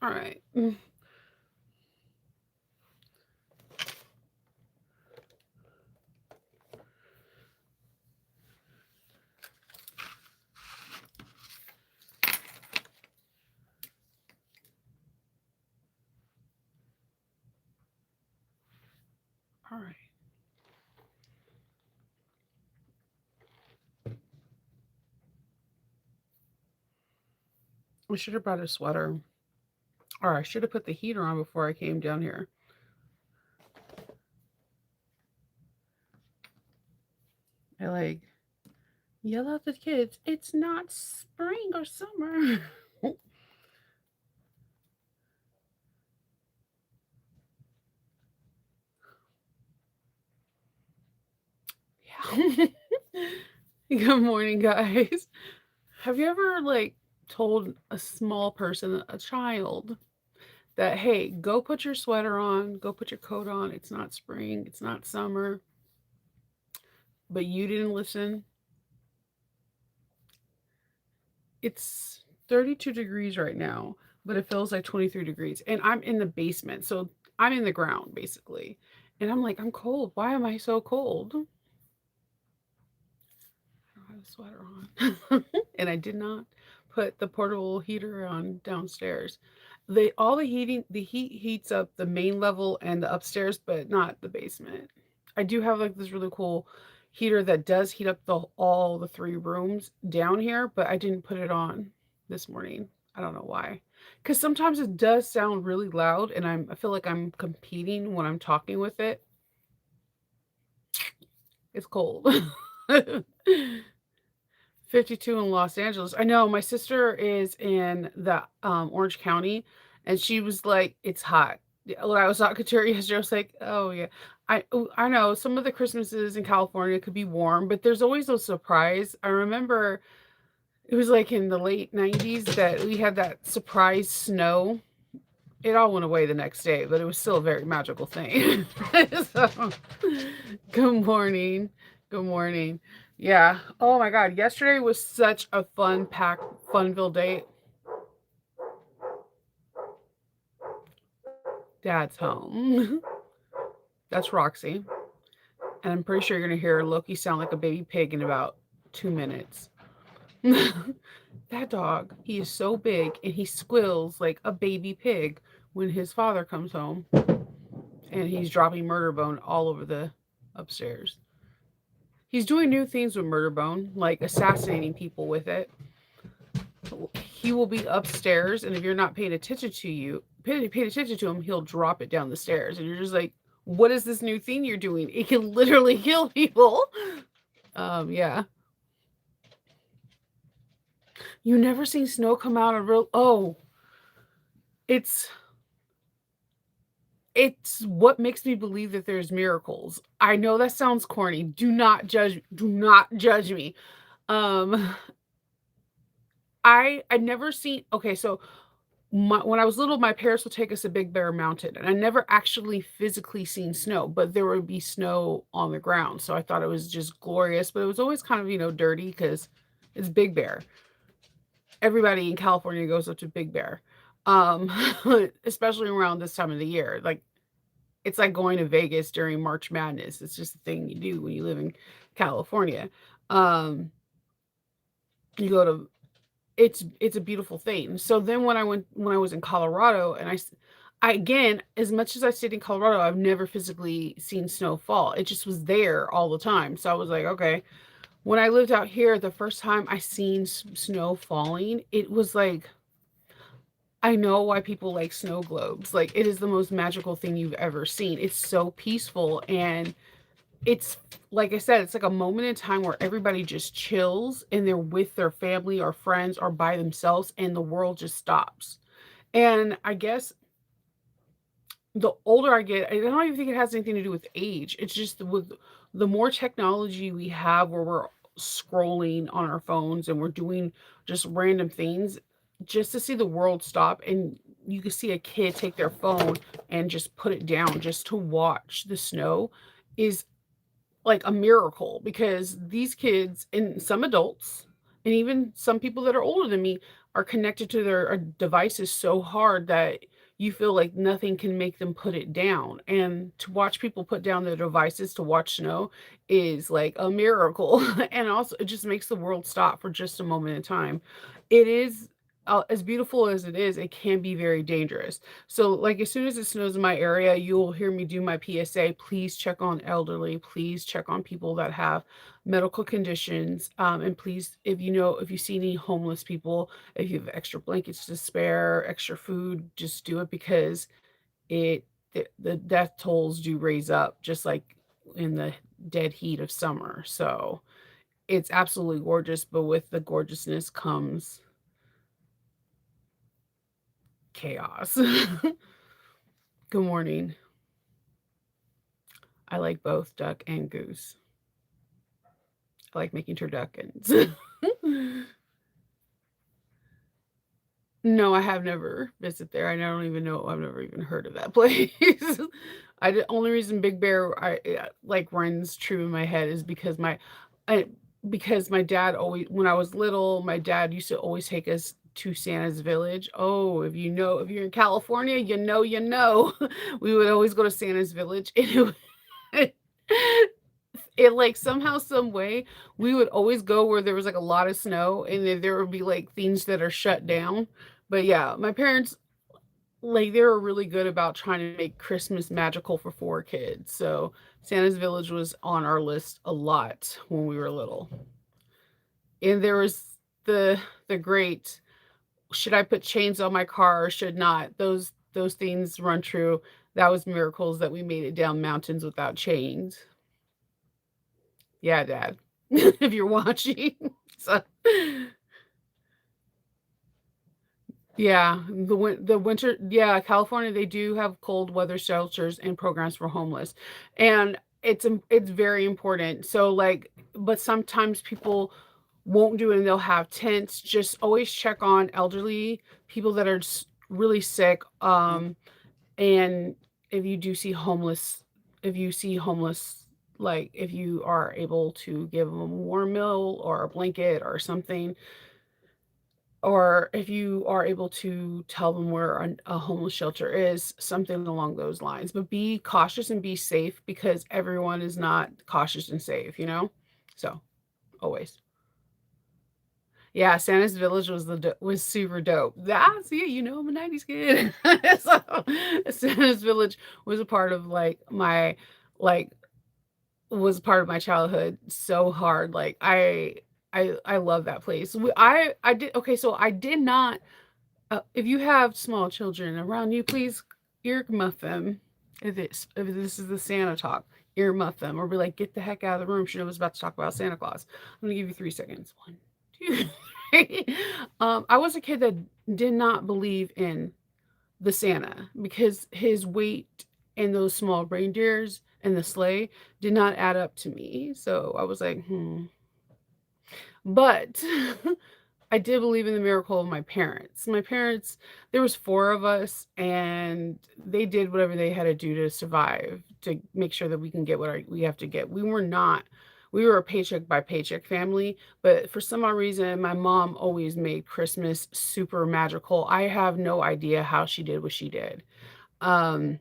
All right. All right. I should have brought a sweater. Or I should have put the heater on before I came down here. I like yell at the kids. It's not spring or summer. Yeah. Good morning, guys. Have you ever like told a small person, a child, that hey, go put your sweater on, go put your coat on. It's not spring, it's not summer, but you didn't listen. It's 32 degrees right now, but it feels like 23 degrees. And I'm in the basement. So I'm in the ground basically. And I'm like, I'm cold. Why am I so cold? I don't have a sweater on. And I did not put the portable heater on downstairs. All the heat heats up the main level and the upstairs, but not the basement. I do have like this really cool heater that does heat up all the three rooms down here, but I didn't put it on this morning. I don't know why. Because sometimes it does sound really loud, and I feel like I'm competing when I'm talking with it. It's cold. 52 in Los Angeles. I know my sister is in the Orange County, and she was like, "It's hot." Yeah, when I was talking to her yesterday, I was like, "Oh yeah, I know some of the Christmases in California could be warm, but there's always a surprise." I remember it was like in the late 90s that we had that surprise snow. It all went away the next day, but it was still a very magical thing. So, good morning. Good morning. Yeah. Oh my God. Yesterday was such a Funville day. Dad's home. That's Roxy. And I'm pretty sure you're going to hear Loki sound like a baby pig in about 2 minutes. That dog, he is so big and he squeals like a baby pig when his father comes home and he's dropping murder bone all over the upstairs. He's doing new things with murder bone, like assassinating people with it. He will be upstairs, and if you're not paying attention to him, he'll drop it down the stairs, and you're just like, "What is this new thing you're doing? It can literally kill people." Yeah. You never seen snow come out of real? Oh, it's it's what makes me believe that there's miracles. I know that sounds corny. Do not judge. Do not judge me. Um, I never seen. Okay, so when I was little, my parents would take us to Big Bear Mountain, and I never actually physically seen snow, but there would be snow on the ground. So I thought it was just glorious, but it was always kind of, dirty because it's Big Bear. Everybody in California goes up to Big Bear, um, especially around this time of the year. Like, it's like going to Vegas during March Madness. It's just a thing you do when you live in California. Um, you go to it's a beautiful thing. So then when I was in Colorado and I again, as much as I stayed in Colorado, I've never physically seen snow fall. It just was there all the time. So I was like, okay. When I lived out here, the first time I seen snow falling, it was like I know why people like snow globes. Like it is the most magical thing you've ever seen. It's so peaceful and it's like I said, it's like a moment in time where everybody just chills and they're with their family or friends or by themselves and the world just stops. And I guess the older I get, I don't even think it has anything to do with age. It's just with the more technology we have where we're scrolling on our phones and we're doing just random things just to see the world stop and you can see a kid take their phone and just put it down just to watch the snow is like a miracle because these kids and some adults and even some people that are older than me are connected to their devices so hard that you feel like nothing can make them put it down. And to watch people put down their devices to watch snow is like a miracle. And also, it just makes the world stop for just a moment in time. It is. As beautiful as it is, it can be very dangerous. So, like, as soon as it snows in my area, you'll hear me do my PSA. Please check on elderly. Please check on people that have medical conditions. And please, if you know, if you see any homeless people, if you have extra blankets to spare, extra food, just do it because it the death tolls do raise up just like in the dead heat of summer. So it's absolutely gorgeous, but with the gorgeousness comes chaos. Good morning. I like both duck and goose. I like making turduckens. No, I have never visited there. I don't even know. I've never even heard of that place. The only reason Big Bear like runs true in my head is I, because my dad always, when I was little, my dad used to always take us to Santa's Village. Oh, if you know, if you're in California, you know, you know. We would always go to Santa's Village, and it like somehow, some way, we would always go where there was like a lot of snow, and then there would be like things that are shut down. But yeah, my parents, like, they were really good about trying to make Christmas magical for 4 kids. So Santa's Village was on our list a lot when we were little. And there was the great, should I put chains on my car or should not? Those things run true. That was miracles that we made it down mountains without chains. Yeah, Dad, if you're watching. So, yeah, the winter, yeah, California, they do have cold weather shelters and programs for homeless, and it's very important. So, like, but sometimes people won't do it, and they'll have tents. Just always check on elderly people that are really sick, and if you do see homeless, if you see homeless, like, if you are able to give them a warm meal or a blanket or something, or if you are able to tell them where a homeless shelter is, something along those lines. But be cautious and be safe because everyone is not cautious and safe, you know? So, always. Yeah, Santa's Village was was super dope. Ah, see, you know, I'm a 90s kid. So, Santa's Village was a part of like like was part of my childhood so hard. Like I love that place. I did okay, so I did not if you have small children around you, please earmuff them. If this is the Santa talk, earmuff them or be like, get the heck out of the room. She was about to talk about Santa Claus. I'm gonna give you 3 seconds. One, two, three. I was a kid that did not believe in the Santa because his weight and those small reindeers and the sleigh did not add up to me. So I was like, But I did believe in the miracle of my parents. My parents, there was 4 of us, and they did whatever they had to do to survive, to make sure that we can get what we have to get. We were a paycheck by paycheck family, but for some odd reason, my mom always made Christmas super magical. I have no idea how she did what she did. Um,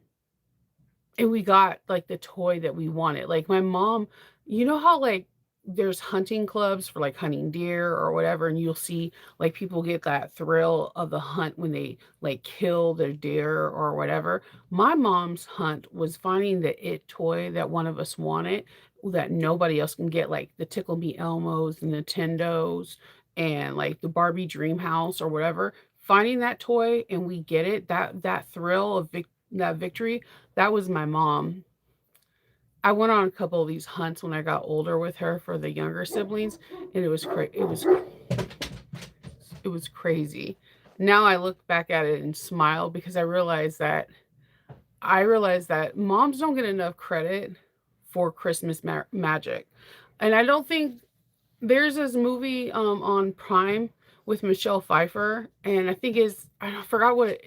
and we got, like, the toy that we wanted. Like, my mom, you know how, like, there's hunting clubs for, like, hunting deer or whatever, and you'll see, like, people get that thrill of the hunt when they, like, kill their deer or whatever. My mom's hunt was finding the it toy that one of us wanted that nobody else can get, like the Tickle Me Elmos, the Nintendos, and, like, the Barbie Dream House or whatever. Finding that toy and we get it, that thrill of that victory, that was my mom. I went on a couple of these hunts when I got older with her for the younger siblings, and it was crazy. Now I look back at it and smile because I realize that moms don't get enough credit for Christmas magic. And I don't think there's this movie on Prime with Michelle Pfeiffer, and I think is I forgot what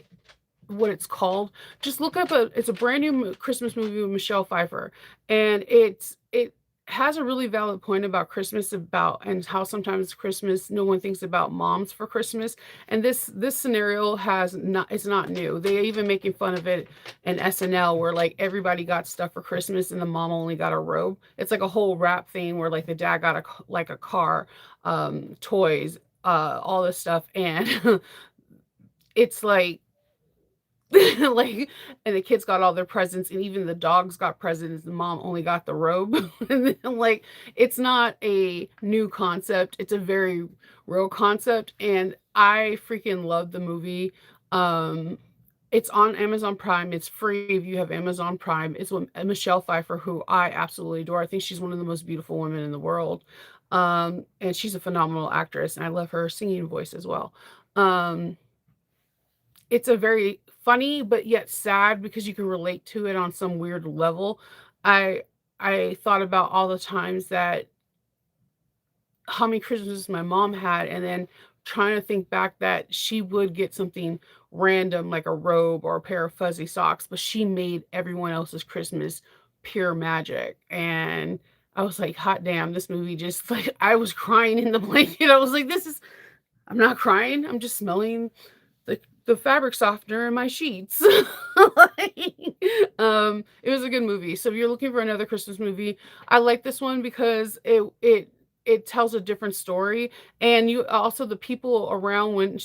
it's called. Just look up it's a brand new Christmas movie with Michelle Pfeiffer, and has a really valid point about Christmas, about and how sometimes Christmas no one thinks about moms for Christmas. And this scenario has not it's not new. They even making fun of it in SNL where like everybody got stuff for Christmas and the mom only got a robe. It's like a whole rap thing where like the dad got like a car, toys, all this stuff, and it's like like, and the kids got all their presents, and even the dogs got presents. The mom only got the robe. And then, like, it's not a new concept. It's a very real concept, and I freaking love the movie. Um, it's on Amazon Prime. It's free if you have Amazon Prime. It's with Michelle Pfeiffer, who I absolutely adore. I think she's one of the most beautiful women in the world. And she's a phenomenal actress, and I love her singing voice as well. Um, it's a very funny but yet sad because you can relate to it on some weird level. I I thought about all the times that how many Christmases my mom had, and then trying to think back that she would get something random like a robe or a pair of fuzzy socks, but she made everyone else's Christmas pure magic. And I was like, hot damn, this movie just like I was crying in the blanket. I was like, this is I'm not crying. I'm just smelling the fabric softener in my sheets. Like, it was a good movie. So if you're looking for another Christmas movie, I like this one because it tells a different story, and you also the people around when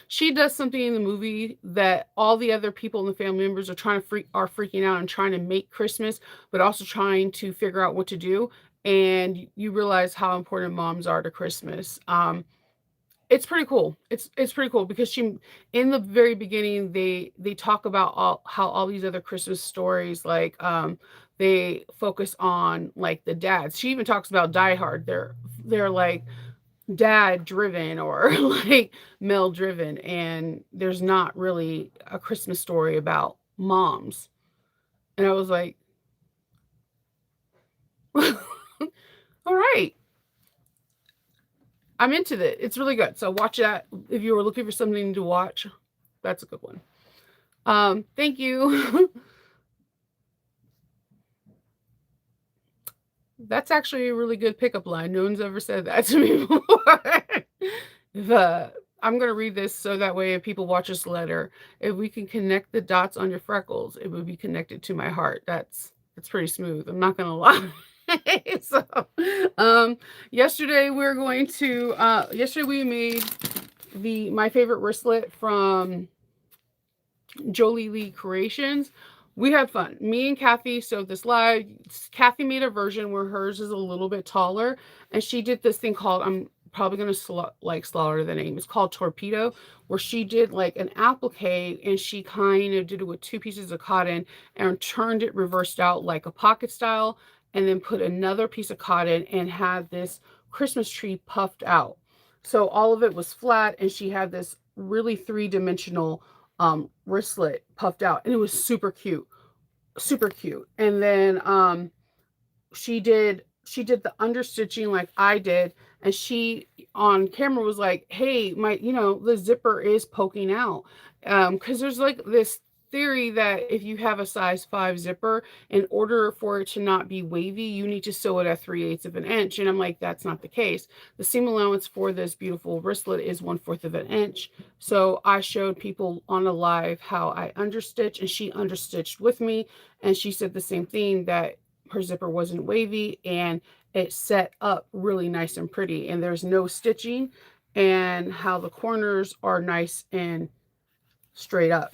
she does something in the movie that all the other people in the family members are trying to freaking out and trying to make Christmas, but also trying to figure out what to do. And you realize how important moms are to Christmas. It's pretty cool. It's pretty cool because she in the very beginning, they talk about all how all these other Christmas stories, like, they focus on, like, the dads. She even talks about Die Hard. They're, like, dad driven or, like, male driven, and there's not really a Christmas story about moms. And I was like, "All right, I'm into it. It's really good." So watch that if you were looking for something to watch. That's a good one. Thank you. That's actually a really good pickup line. No one's ever said that to me before. If, I'm gonna read this so that way if people watch this letter, if we can connect the dots on your freckles, it would be connected to my heart. That's pretty smooth. I'm not gonna lie. So, um, yesterday we made the my favorite wristlet from Joleelee Creations. We had fun. Me and Kathy sewed this live. Kathy made a version where hers is a little bit taller, and she did this thing called I'm probably gonna slaughter the name. It's called Torpedo, where she did like an applique, and she kind of did it with two pieces of cotton and turned it reversed out like a pocket style, and then put another piece of cotton and had this Christmas tree puffed out. So all of it was flat, and she had this really three-dimensional wristlet puffed out, and it was super cute, super cute. And then she did the understitching like I did, and she on camera was like, hey, my the zipper is poking out, because there's like this theory that if you have a size 5 zipper, in order for it to not be wavy, you need to sew it at 3/8 of an inch. And I'm like, that's not the case. The seam allowance for this beautiful wristlet is 1/4 of an inch. So I showed people on a live how I understitch, and she understitched with me, and she said the same thing, that her zipper wasn't wavy and it set up really nice and pretty, and there's no stitching, and how the corners are nice and straight up.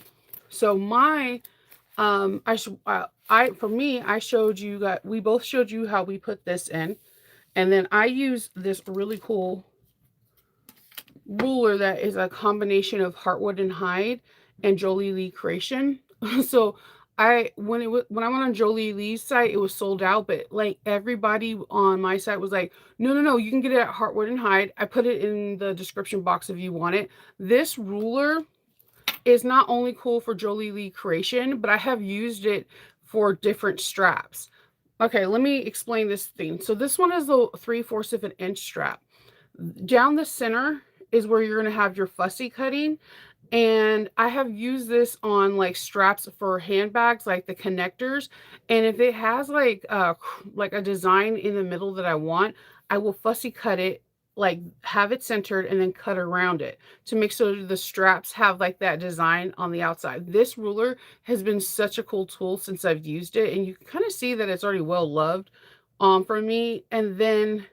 So my I for me, I showed you that we both showed you how we put this in, and then I use this really cool ruler that is a combination of heartwood and hide and Joleelee Creation. So when I went on Joleelee's site, it was sold out, but like everybody on my site was like, no, no, no, you can get it at Heartwood and Hide. I put it in the description box if you want it. This ruler is not only cool for Joleelee Creation, but I have used it for different straps. Okay, let me explain this thing. So this one is the 3/4 of an inch strap. Down the center is where you're going to have your fussy cutting, And I have used this on like straps for handbags, like the connectors. And if it has like a design in the middle that I want, I will fussy cut it, like have it centered and then cut around it to make so the straps have like that design on the outside. This ruler has been such a cool tool since I've used it, and you can kind of see that it's already well loved for me. And then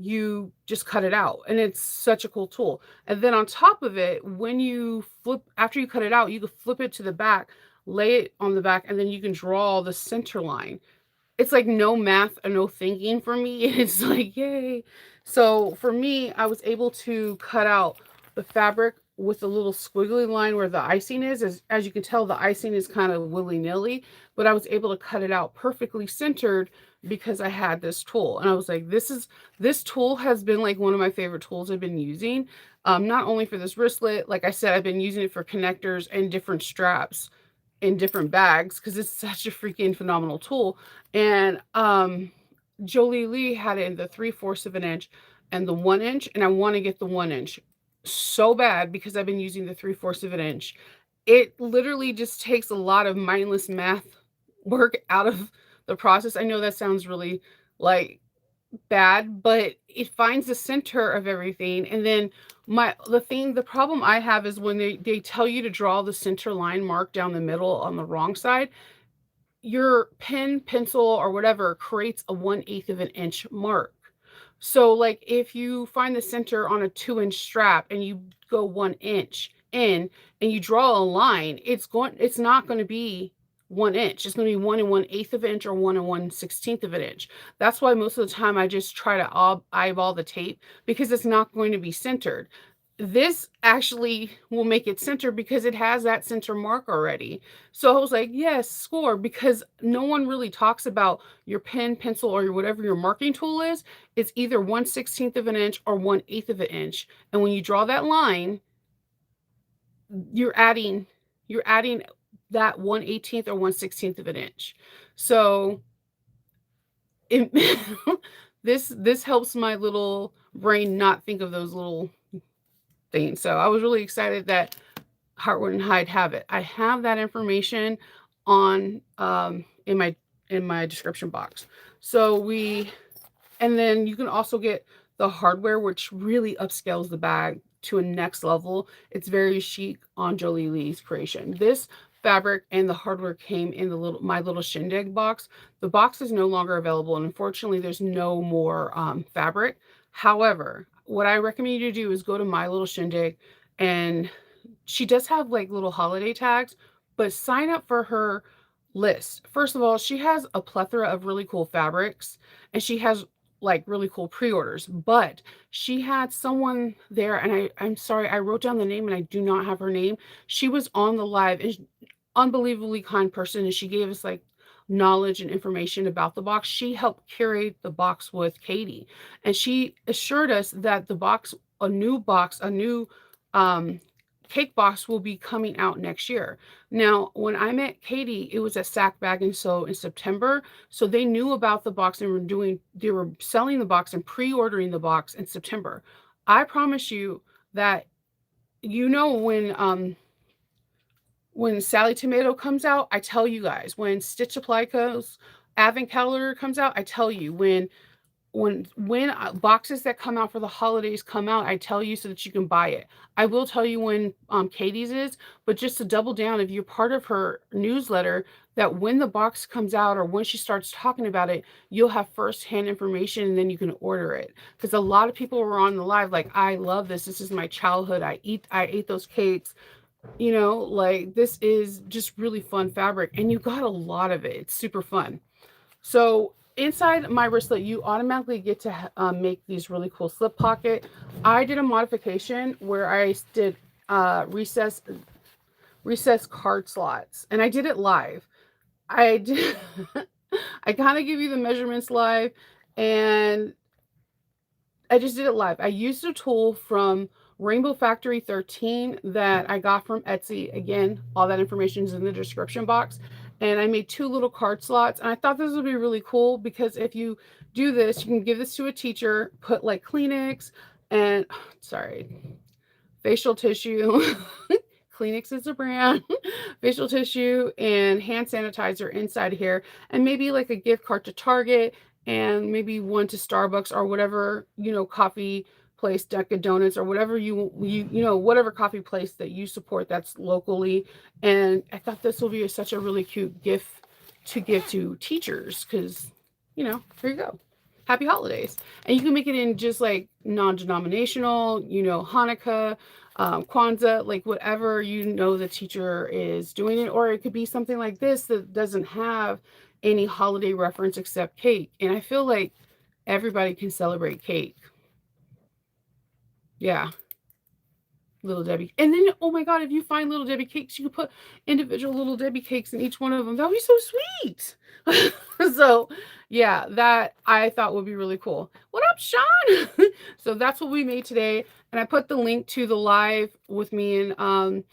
you just cut it out, and it's such a cool tool. And then on top of it, when you flip, after you cut it out, you can flip it to the back, lay it on the back, and then you can draw the center line. It's like no math or no thinking for me. It's like, yay. So for me, I was able to cut out the fabric with a little squiggly line where the icing is. As you can tell, the icing is kind of willy-nilly, but I was able to cut it out perfectly centered because I had this tool. And I was like, this tool has been like one of my favorite tools I've been using. Not only for this wristlet, like I said, I've been using it for connectors and different straps in different bags because it's such a freaking phenomenal tool. And Joleelee had it in the 3/4 of an inch and the 1 inch, and I want to get the 1 inch so bad because I've been using the 3/4 of an inch. It literally just takes a lot of mindless math work out of the process. I know that sounds really like bad, but it finds the center of everything. And then the problem I have is when they tell you to draw the center line mark down the middle on the wrong side, your pen, pencil, or whatever creates a 1/8 of an inch mark. So, like, if you find the center on a 2-inch strap and you go 1 inch in and you draw a line, it's not going to be 1 inch. It's going to be 1 1/8 of an inch or 1 1/16 of an inch. That's why most of the time I just try to eyeball the tape because it's not going to be centered. This actually will make it center because it has that center mark already. So I was like, yes, score, because no one really talks about your pen, pencil, or whatever your marking tool is. It's either 1/16 of an inch or 1/8 of an inch. And when you draw that line, you're adding you're adding that 1/18 or 1/16 of an inch. So it, this helps my little brain not think of those little things. So I was really excited that Heartwood and Hyde have it. I have that information on in my description box. So and then you can also get the hardware, which really upscales the bag to a next level. It's very chic on Joleelee Creation. This fabric and the hardware came in the My Little Shindig box. The box is no longer available, and unfortunately, there's no more fabric. However, what I recommend you to do is go to My Little Shindig, and she does have like little holiday tags, but sign up for her list. First of all, she has a plethora of really cool fabrics, and she has like really cool pre-orders, but she had someone there, and I'm sorry, I wrote down the name and I do not have her name. She was on the live, and unbelievably kind person, and she gave us like knowledge and information about the box. She helped curate the box with Katie, and she assured us that a new um cake box will be coming out next year. Now, when I met Katie, it was at Sack Bag and Sew in September. So they knew about the box and they were selling the box and pre-ordering the box in September. I promise you that when Sally Tomato comes out, I tell you guys. When Stitch Apply goes, Advent Calendar comes out, I tell you. When boxes that come out for the holidays come out, I tell you so that you can buy it. I will tell you when Katie's is, but just to double down, if you're part of her newsletter, that when the box comes out or when she starts talking about it, you'll have firsthand information and then you can order it. Because a lot of people were on the live like, I love this. This is my childhood. I ate those cakes. Like this is just really fun fabric, and you got a lot of it. It's super fun. So inside my wristlet, you automatically get to make these really cool slip pocket. I did a modification where I did recess card slots, and I did it live. I did I kind of give you the measurements live, and I just did it live. I used a tool from Rainbow Factory 13 that I got from Etsy. Again, all that information is in the description box. And I made 2 little card slots. And I thought this would be really cool because if you do this, you can give this to a teacher, put like Kleenex and, sorry, facial tissue, Kleenex is a brand, facial tissue, and hand sanitizer inside here, and maybe like a gift card to Target, and maybe one to Starbucks or whatever, coffee place, Dunkin' Donuts, or whatever whatever coffee place that you support that's locally. And I thought this will be such a really cute gift to give to teachers because, here you go. Happy holidays. And you can make it in just like non-denominational, Hanukkah, Kwanzaa, like whatever the teacher is doing it. Or it could be something like this that doesn't have any holiday reference except cake. And I feel like everybody can celebrate cake. Yeah. Little Debbie. And then, oh my God, if you find Little Debbie cakes, you could put individual Little Debbie cakes in each one of them. That would be so sweet. So, yeah, that I thought would be really cool. What up, Sean? So that's what we made today. And I put the link to the live with me and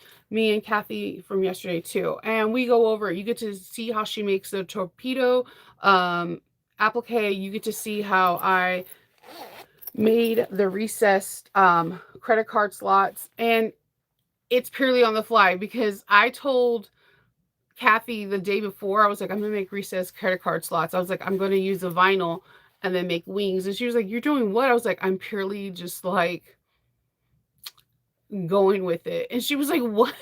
Kathy from yesterday too. And we go over it. You get to see how she makes the torpedo applique. You get to see how I made the recessed credit card slots, and it's purely on the fly because I told Kathy the day before, I was like, I'm gonna make recessed credit card slots. I was like, I'm gonna use the vinyl and then make wings. And she was like, you're doing what? I was like, I'm purely just like going with it. And she was like, what?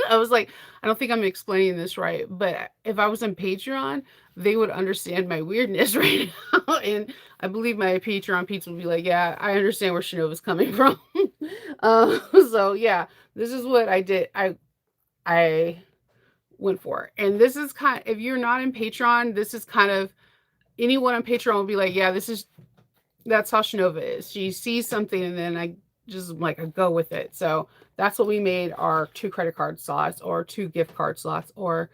I was like, I don't think I'm explaining this right, but if I was on Patreon, they would understand my weirdness right now. And I believe my Patreon peeps will be like, yeah, I understand where Shanova's coming from. So yeah, this is what I did. I went for. And this is if you're not in Patreon, this is kind of, anyone on Patreon will be like, yeah, that's how Shanova is. She sees something and then I go with it. So that's what we made our 2 credit card slots or 2 gift card slots or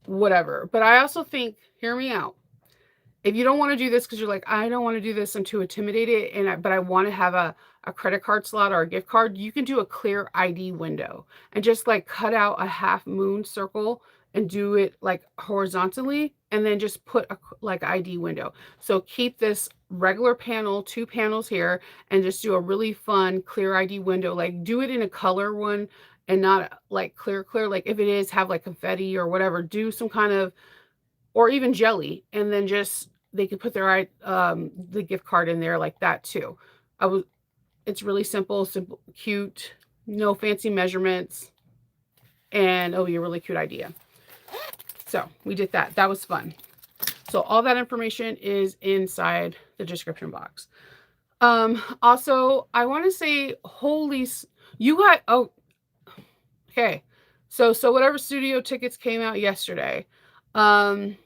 whatever. But I also think, hear me out. If you don't want to do this because you're like, I don't want to do this, I'm too intimidated, but I want to have a credit card slot or a gift card, you can do a clear ID window and just like cut out a half moon circle and do it like horizontally and then just put a like ID window. So keep this regular panel, 2 panels here, and just do a really fun clear ID window. Like do it in a color one and not like clear. Like if it is, have like confetti or whatever, do some kind of, or even jelly, and then just they could put their the gift card in there like that too. It's really simple, cute, no fancy measurements, and it'll be a really cute idea. So we did that. That was fun. So all that information is inside the description box. Also, I want to say, you got, oh, okay. So whatever studio tickets came out yesterday, I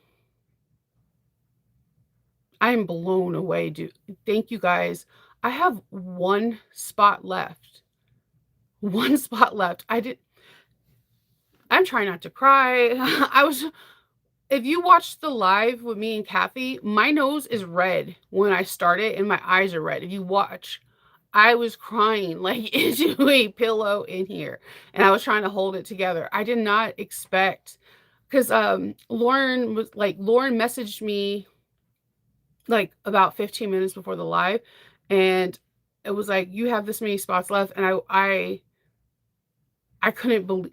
am blown away, dude. Thank you guys. I have 1 spot left. 1 spot left. I'm trying not to cry. If you watched the live with me and Kathy, my nose is red when I started and my eyes are red. If you watch, I was crying like into a pillow in here and I was trying to hold it together. I did not expect, because Lauren messaged me like about 15 minutes before the live, and it was like, you have this many spots left. And I couldn't believe,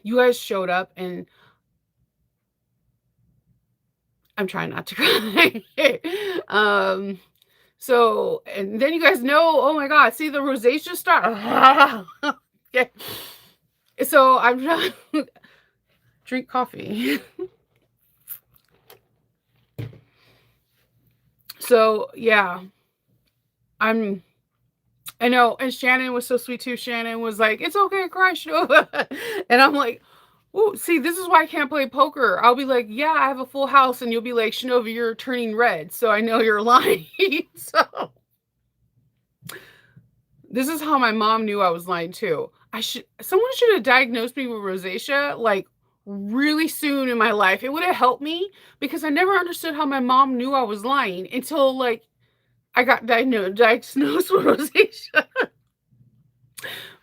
you guys showed up, and I'm trying not to cry. So, and then you guys know, oh my God, see the rosacea start. Okay. So I'm trying to drink coffee. So yeah, I know. And Shannon was so sweet too. Shannon was like, it's okay, cry, Shanova. And I'm like, oh, see, this is why I can't play poker. I'll be like, yeah, I have a full house. And you'll be like, Shanova, you're turning red. So I know you're lying. So this is how my mom knew I was lying too. Someone should have diagnosed me with rosacea like really soon in my life. It would have helped me because I never understood how my mom knew I was lying until like I got diagnosed with rosacea.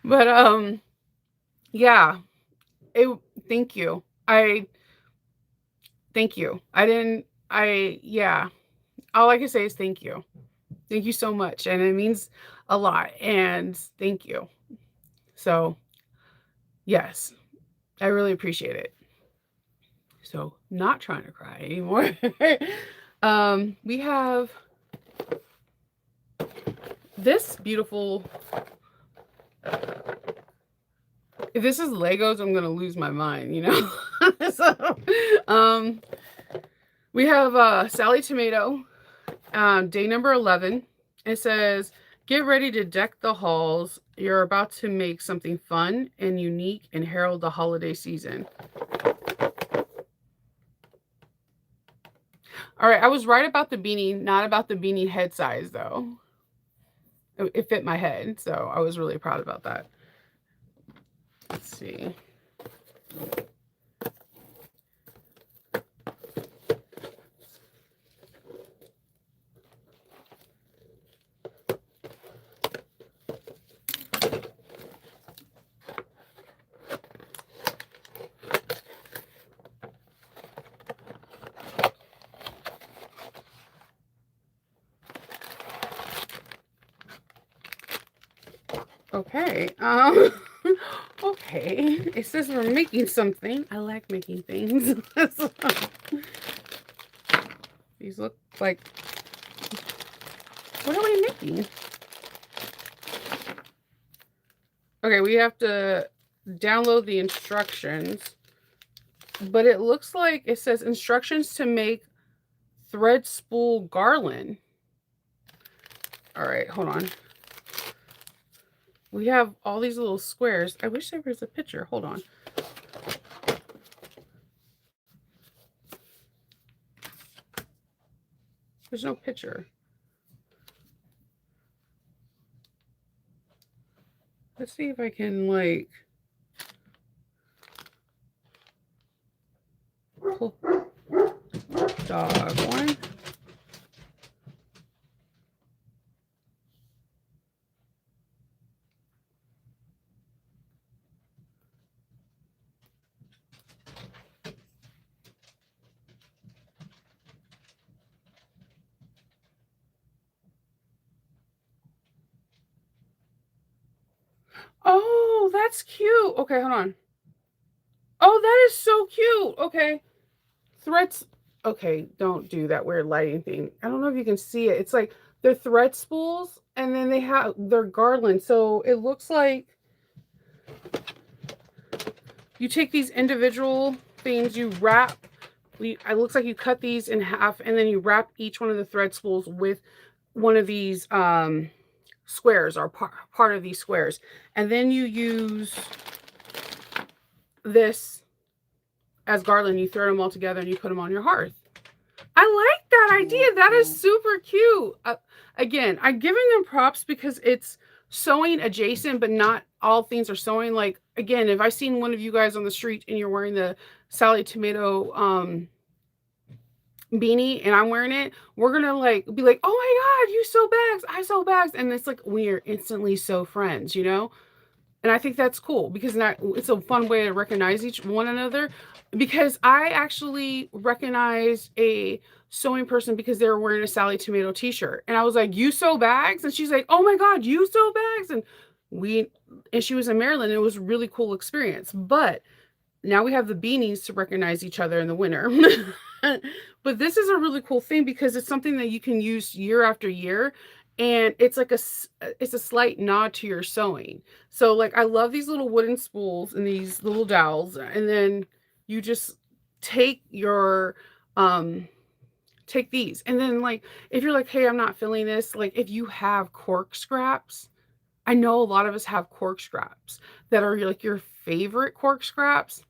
But yeah, thank you. Thank you. Yeah. All I can say is thank you. Thank you so much. And it means a lot. And thank you. So Yes, I really appreciate it. So, not trying to cry anymore. We have this beautiful. If this is Legos, I'm gonna lose my mind, you know. So, um, we have Sally Tomato, day number 11. It says, "Get ready to deck the halls. You're about to make something fun and unique and herald the holiday season." All right, I was right about the beanie, not about the beanie head size though. It fit my head, so I was really proud about that. Let's see. Okay. Okay. It says we're making something. I like making things. These look like, what are we making? Okay, we have to download the instructions. But it looks like it says instructions to make thread spool garland. All right, hold on. We have all these little squares. I wish there was a picture. Hold on. There's no picture. Let's see if I can like pull dog one. Oh, that's cute. Okay, hold on. Oh, that is so cute. Okay. Threads. Okay, don't do that weird lighting thing. I don't know if you can see it. It's like they're thread spools and then they have their garland. So it looks like you take these individual things, you wrap, it looks like you cut these in half and then you wrap each one of the thread spools with one of these squares or part of these squares. And then you use this as garland. You throw them all together and you put them on your hearth. I like that idea. That is super cute. Again, I'm giving them props because it's sewing adjacent, but not all things are sewing. Like, again, if I seen one of you guys on the street and you're wearing the Sally Tomato beanie and I'm wearing it, we're gonna like be like, oh my god, you sew bags, I sew bags, and it's like we're instantly so friends, you know. And I think that's cool because it's a fun way to recognize each one another. Because I actually recognized a sewing person because they were wearing a Sally Tomato t-shirt. And I was like, you sew bags? And she's like, oh my God, you sew bags? And she was in Maryland. And it was a really cool experience. But now we have the beanies to recognize each other in the winter. But this is a really cool thing because it's something that you can use year after year. And it's like it's a slight nod to your sewing. So like I love these little wooden spools and these little dowels. And then you just take your take these. And then like if you're like, hey, I'm not feeling this, like if you have cork scraps, I know a lot of us have cork scraps that are like your favorite cork scraps.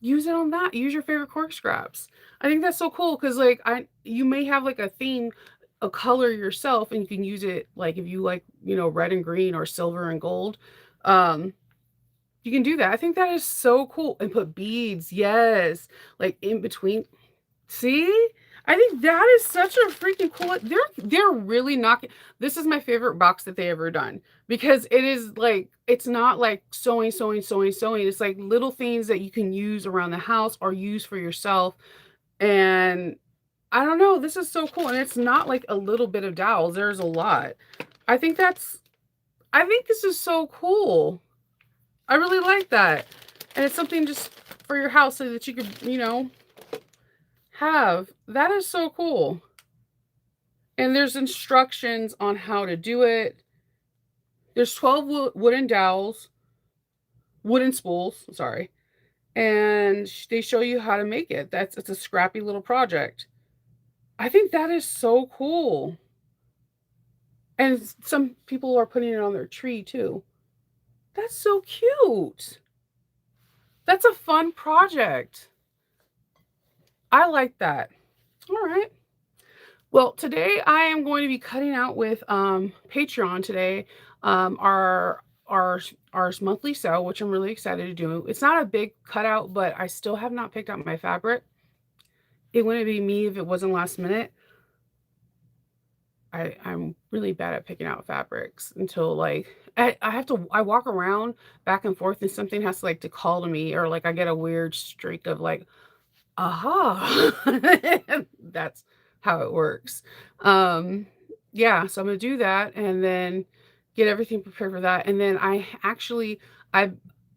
Use it on that. Use your favorite cork scraps. I think that's so cool because like you may have like a theme, a color yourself, and you can use it like if you like, you know, red and green or silver and gold. Um, you can do that. I think that is so cool. And put beads, yes, like in between. See? I think that is such a freaking cool. They're really knocking. This is my favorite box that they ever done because it is like it's not like sewing, sewing, sewing, sewing. It's like little things that you can use around the house or use for yourself. And I don't know, this is so cool. And it's not like a little bit of dowels. There's a lot. I think this is so cool. I really like that. And it's something just for your house so that you could, have. That is so cool. And there's instructions on how to do it. There's 12 wooden dowels, wooden spools, sorry. And they show you how to make it. It's a scrappy little project. I think that is so cool. And some people are putting it on their tree too. That's so cute. That's a fun project. I like that. All right. Well, today I am going to be cutting out with Patreon today. Our monthly sale, which I'm really excited to do. It's not a big cutout, but I still have not picked out my fabric. It wouldn't be me if it wasn't last minute. I'm really bad at picking out fabrics until like I walk around back and forth and something has to like to call to me, or like I get a weird streak of like, aha. That's how it works. Um, yeah, so I'm gonna do that and then get everything prepared for that. And then I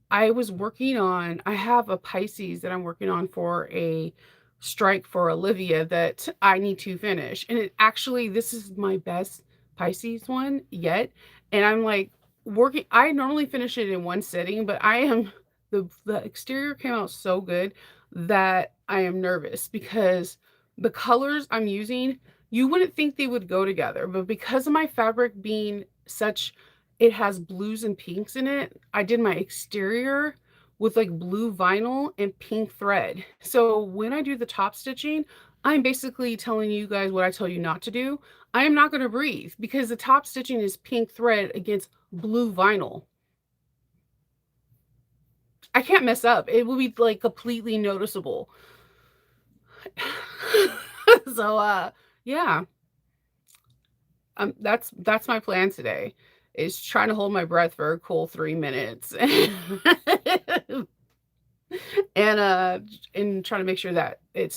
I was working on I have a Pisces that I'm working on for a strike for Olivia that I need to finish. And it actually this is my best Pisces one yet. And I'm like working I normally finish it in one sitting, but I am the exterior came out so good that I am nervous because the colors I'm using, you wouldn't think they would go together, but because of my fabric being such, it has blues and pinks in it. I did my exterior with like blue vinyl and pink thread. So when I do the top stitching, I'm basically telling you guys what I tell you not to do. I am not going to breathe because the top stitching is pink thread against blue vinyl. I can't mess up. It will be like completely noticeable. So yeah, that's my plan today is trying to hold my breath for a cool 3 minutes and trying to make sure that it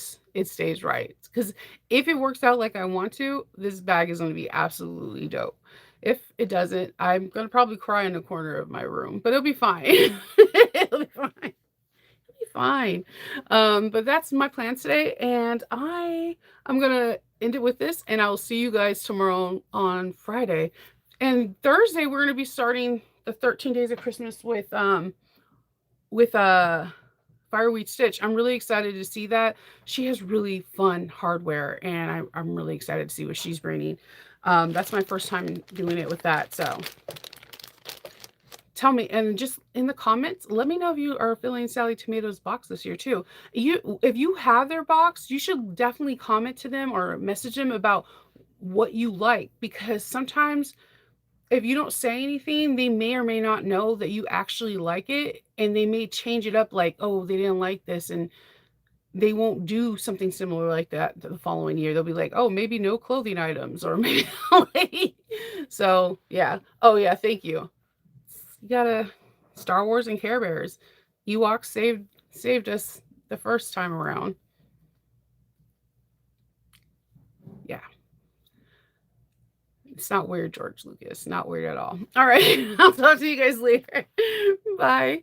stays right, because if it works out like I want to, this bag is going to be absolutely dope. If it doesn't, I'm going to probably cry in the corner of my room, but it'll be fine. It'll be fine. Fine. But that's my plan today, and I'm gonna end it with this, and I will see you guys tomorrow on Friday. And Thursday, we're gonna be starting the 13 days of Christmas with Fireweed Stitch. I'm really excited to see that. She has really fun hardware, and I'm really excited to see what she's bringing. That's my first time doing it with that, so tell me, and just in the comments, let me know if you are feeling Sally Tomatoes box this year too. If you have their box, you should definitely comment to them or message them about what you like, because sometimes if you don't say anything, they may or may not know that you actually like it, and they may change it up like, oh, they didn't like this, and they won't do something similar like that the following year. They'll be like, oh, maybe no clothing items, or maybe like, so yeah. Oh yeah, thank you. You gotta Star Wars and Care Bears. Ewoks saved us the first time around. Yeah. It's not weird, George Lucas. Not weird at all. All right. I'll talk to you guys later. Bye.